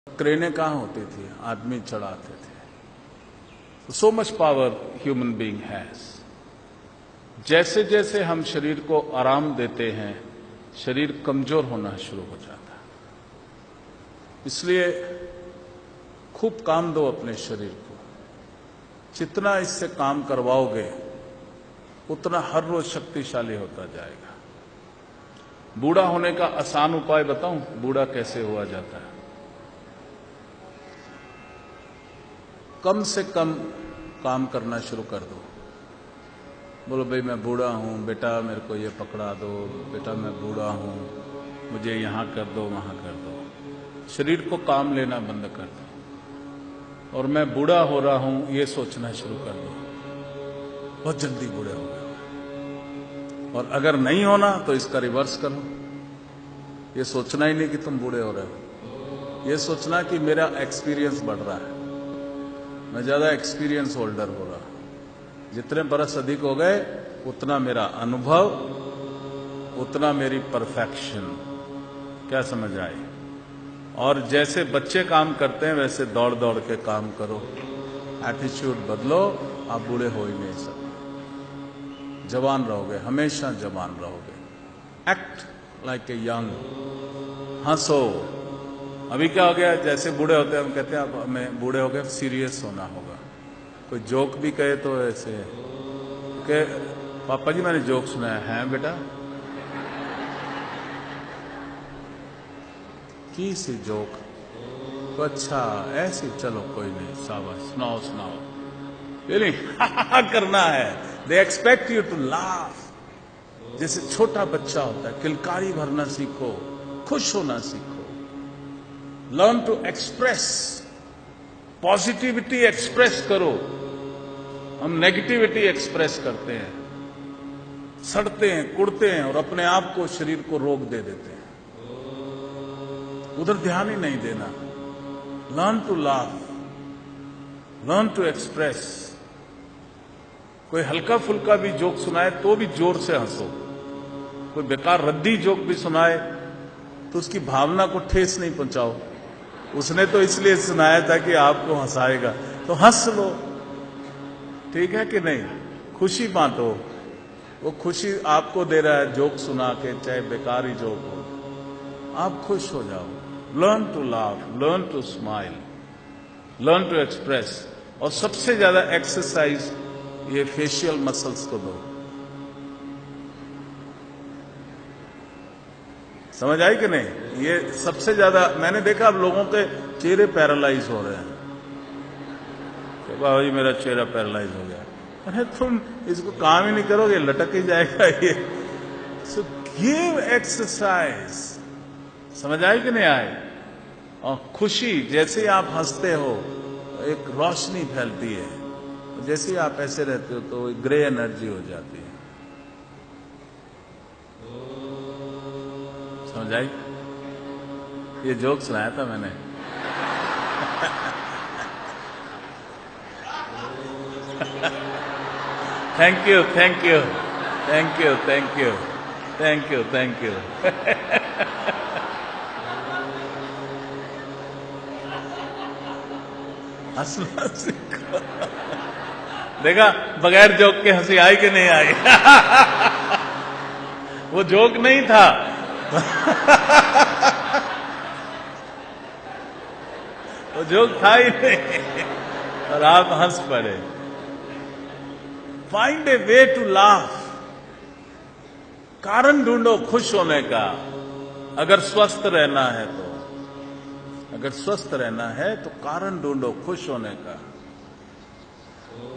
क्रेनें कहाँ होती थी, आदमी चढ़ाते थे। So much power human being has. जैसे जैसे हम शरीर को आराम देते हैं, शरीर कमजोर होना शुरू हो जाता है। इसलिए खूब काम दो अपने शरीर को। जितना इससे काम करवाओगे उतना हर रोज शक्तिशाली होता जाएगा। बूढ़ा होने का आसान उपाय बताऊं, बूढ़ा कैसे हुआ जाता है? कम से कम काम करना शुरू कर दो। बोलो भाई मैं बूढ़ा हूं, बेटा मेरे को ये पकड़ा दो, बेटा मैं बूढ़ा हूं, मुझे यहां कर दो वहां कर दो। शरीर को काम लेना बंद कर दो और मैं बूढ़ा हो रहा हूं ये सोचना शुरू कर दो। बहुत जल्दी बूढ़े हो गए। और अगर नहीं होना तो इसका रिवर्स करो। ये सोचना ही नहीं कि तुम बूढ़े हो रहे हो, ये सोचना कि मेरा एक्सपीरियंस बढ़ रहा है, मैं ज्यादा एक्सपीरियंस होल्डर हो रहा हूं। जितने बरस अधिक हो गए उतना मेरा अनुभव, उतना मेरी परफेक्शन। क्या समझ आए? और जैसे बच्चे काम करते हैं वैसे दौड़ दौड़ के काम करो। एटीट्यूड बदलो, आप बूढ़े हो ही नहीं सकते। जवान रहोगे, हमेशा जवान रहोगे। Act like a young. हंसो। अभी क्या हो गया, जैसे बूढ़े होते हैं हम कहते हैं अब हमें बूढ़े हो गए, सीरियस होना होगा। कोई जोक भी कहे तो ऐसे कि पापा जी मैंने जोक सुनाया है बेटा, की सी जोक तो अच्छा ऐसी, चलो कोई नहीं, शाबाश, सुनाओ सुनाओ। ये नहीं करना है। They expect you to laugh. जैसे छोटा बच्चा होता है, किलकारी भरना सीखो, खुश होना सीखो। Learn to express. Positivity express करो। हम नेगेटिविटी एक्सप्रेस करते हैं, सड़ते हैं, कुड़ते हैं और अपने आप को, शरीर को रोक दे देते हैं। उधर ध्यान ही नहीं देना। Learn to laugh, learn to express. कोई हल्का फुल्का भी जोक सुनाए तो भी जोर से हंसो। कोई बेकार रद्दी जोक भी सुनाए तो उसकी भावना को ठेस नहीं पहुंचाओ। उसने तो इसलिए सुनाया था कि आपको हंसाएगा, तो हंस लो। ठीक है कि नहीं? खुशी बांटो। वो खुशी आपको दे रहा है जोक सुना के, चाहे बेकार ही जोक हो। आप खुश हो जाओ। Learn to laugh, learn to smile, learn to express. और सबसे ज्यादा एक्सरसाइज ये फेशियल मसल्स को दो। समझ आई कि नहीं? ये सबसे ज्यादा मैंने देखा, अब लोगों के चेहरे पैरालाइज हो रहे हैं। तो बाबा जी मेरा चेहरा पैरालाइज हो गया। अरे तुम इसको काम ही नहीं करोगे, लटक ही जाएगा ये। So give exercise. समझ आई कि नहीं आए? और खुशी, जैसे ही आप हंसते हो एक रोशनी फैलती है, जैसे ही आप ऐसे रहते हो तो ग्रे एनर्जी हो जाती है। समझ आई? ये जोक सुनाया था मैंने। Thank you, thank you, thank you, thank you, thank you, thank you. हंसना सीखो। देखा, बगैर जोक के हंसी आई कि नहीं आई? वो जोक नहीं था। वो जोक था ही नहीं और आप हंस पड़े। Find a way to laugh. कारण ढूंढो खुश होने का। अगर स्वस्थ रहना है तो, अगर स्वस्थ रहना है तो कारण ढूंढो खुश होने का।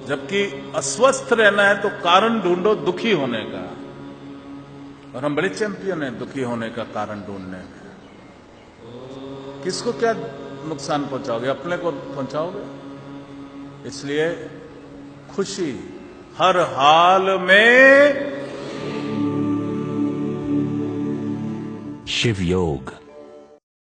जबकि अस्वस्थ रहना है तो कारण ढूंढो दुखी होने का। और हम बड़े चैंपियन हैं दुखी होने का कारण ढूंढने में। किसको क्या नुकसान पहुंचाओगे? अपने को पहुंचाओगे। इसलिए खुशी हर हाल में। शिव योग